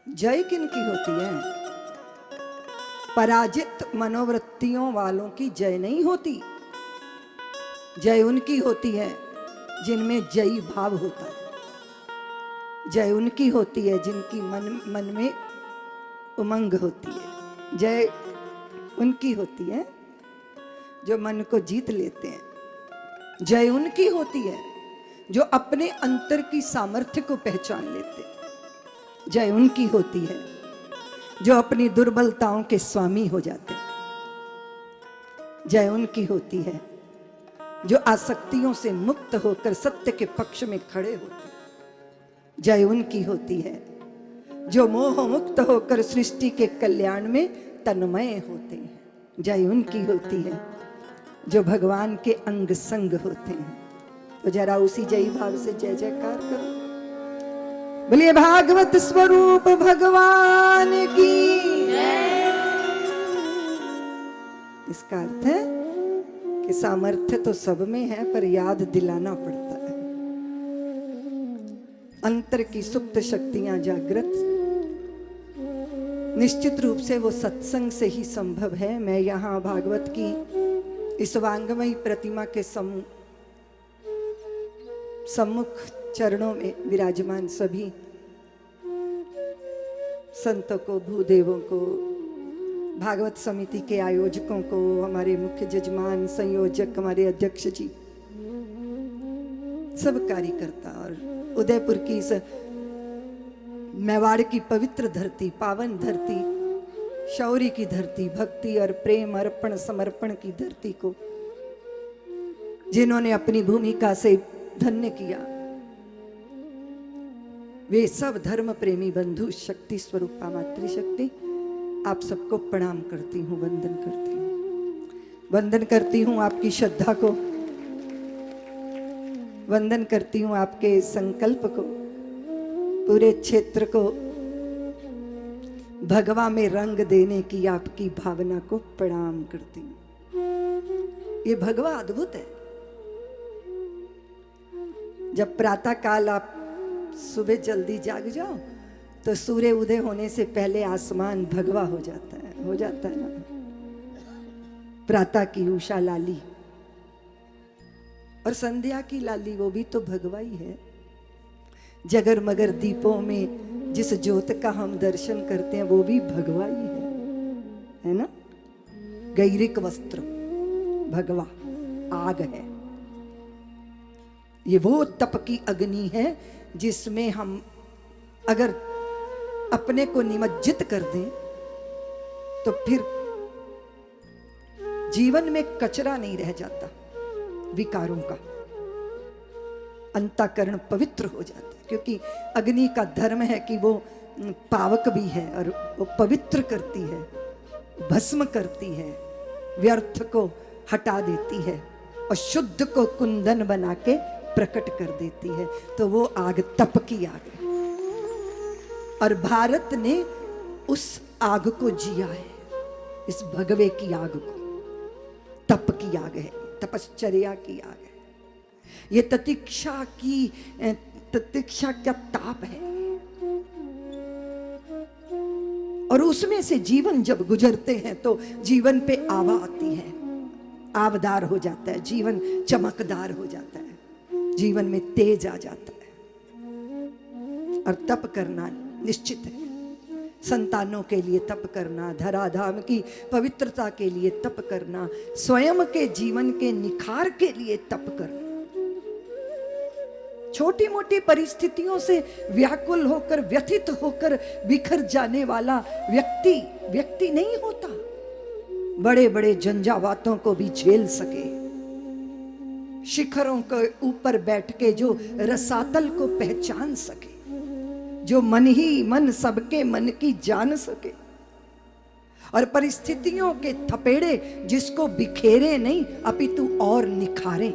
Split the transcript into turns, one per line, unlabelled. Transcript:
जय किनकी होती है? पराजित मनोवृत्तियों वालों की जय नहीं होती। जय उनकी होती है जिनमें जयी भाव होता है। जय उनकी होती है जिनकी मन में उमंग होती है। जय उनकी होती है जो मन को जीत लेते हैं। जय उनकी होती है जो अपने अंतर की सामर्थ्य को पहचान लेते हैं। जय उनकी होती है जो अपनी दुर्बलताओं के स्वामी हो जाते हैं। जय उनकी होती है जो आसक्तियों से मुक्त होकर सत्य के पक्ष में खड़े होते हैं। जय उनकी होती है जो मोह मुक्त होकर सृष्टि के कल्याण में तन्मय होते हैं। जय उनकी होती है जो भगवान के अंग संग होते हैं। तो जरा उसी जय भाव से जय जयकार करो। बोलिए भागवत स्वरूप भगवान की। इसका अर्थ है कि सामर्थ्य तो सब में है, पर याद दिलाना पड़ता है। अंतर की सुप्त शक्तियां जागृत निश्चित रूप से वो सत्संग से ही संभव है। मैं यहाँ भागवत की इस वांगमयी प्रतिमा के सम्मुख चरणों में विराजमान सभी संतों को, भूदेवों को, भागवत समिति के आयोजकों को, हमारे मुख्य जजमान, संयोजक, हमारे अध्यक्ष जी, सब कार्यकर्ता और उदयपुर की इस मेवाड़ की पवित्र धरती, पावन धरती, शौर्य की धरती, भक्ति और प्रेम अर्पण समर्पण की धरती को जिन्होंने अपनी भूमिका से धन्य किया, वे सब धर्म प्रेमी बंधु शक्ति स्वरूपा मातृशक्ति आप सबको प्रणाम करती हूँ, वंदन करती हूँ। वंदन करती हूँ आपकी श्रद्धा को, वंदन करती हूँ आपके संकल्प को, पूरे क्षेत्र को भगवा में रंग देने की आपकी भावना को प्रणाम करती हूँ। ये भगवा अद्भुत है। जब प्रातः काल आप सुबह जल्दी जाग जाओ तो सूर्य उदय होने से पहले आसमान भगवा हो जाता है ना। प्रातः की उषा लाली और संध्या की लाली, वो भी तो भगवा ही है। जगर मगर दीपों में जिस ज्योत का हम दर्शन करते हैं वो भी भगवा ही है ना। गैरिक वस्त्र भगवा आग है। ये वो तप की अग्नि है जिसमें हम अगर अपने को निमज्जित कर दें तो फिर जीवन में कचरा नहीं रह जाता विकारों का। अंतःकरण पवित्र हो जाता है, क्योंकि अग्नि का धर्म है कि वो पावक भी है और वो पवित्र करती है, भस्म करती है, व्यर्थ को हटा देती है और शुद्ध को कुंदन बना के प्रकट कर देती है। तो वो आग तप की आग है और भारत ने उस आग को जिया है, इस भगवे की आग को। तप की आग है, तपश्चर्या की आग है। ये तितिक्षा का ताप है और उसमें से जीवन जब गुजरते हैं तो जीवन पे आवा आती है, आवदार हो जाता है, जीवन चमकदार हो जाता है, जीवन में तेज आ जाता है। और तप करना निश्चित है, संतानों के लिए तप करना, धराधाम की पवित्रता के लिए तप करना, स्वयं के जीवन के निखार के लिए तप करना। छोटी मोटी परिस्थितियों से व्याकुल होकर, व्यथित होकर बिखर जाने वाला व्यक्ति नहीं होता। बड़े बड़े झंझावातों को भी झेल सके, शिखरों के ऊपर बैठ के जो रसातल को पहचान सके, जो मन ही मन सबके मन की जान सके और परिस्थितियों के थपेड़े जिसको बिखेरे नहीं अपितु और निखारे।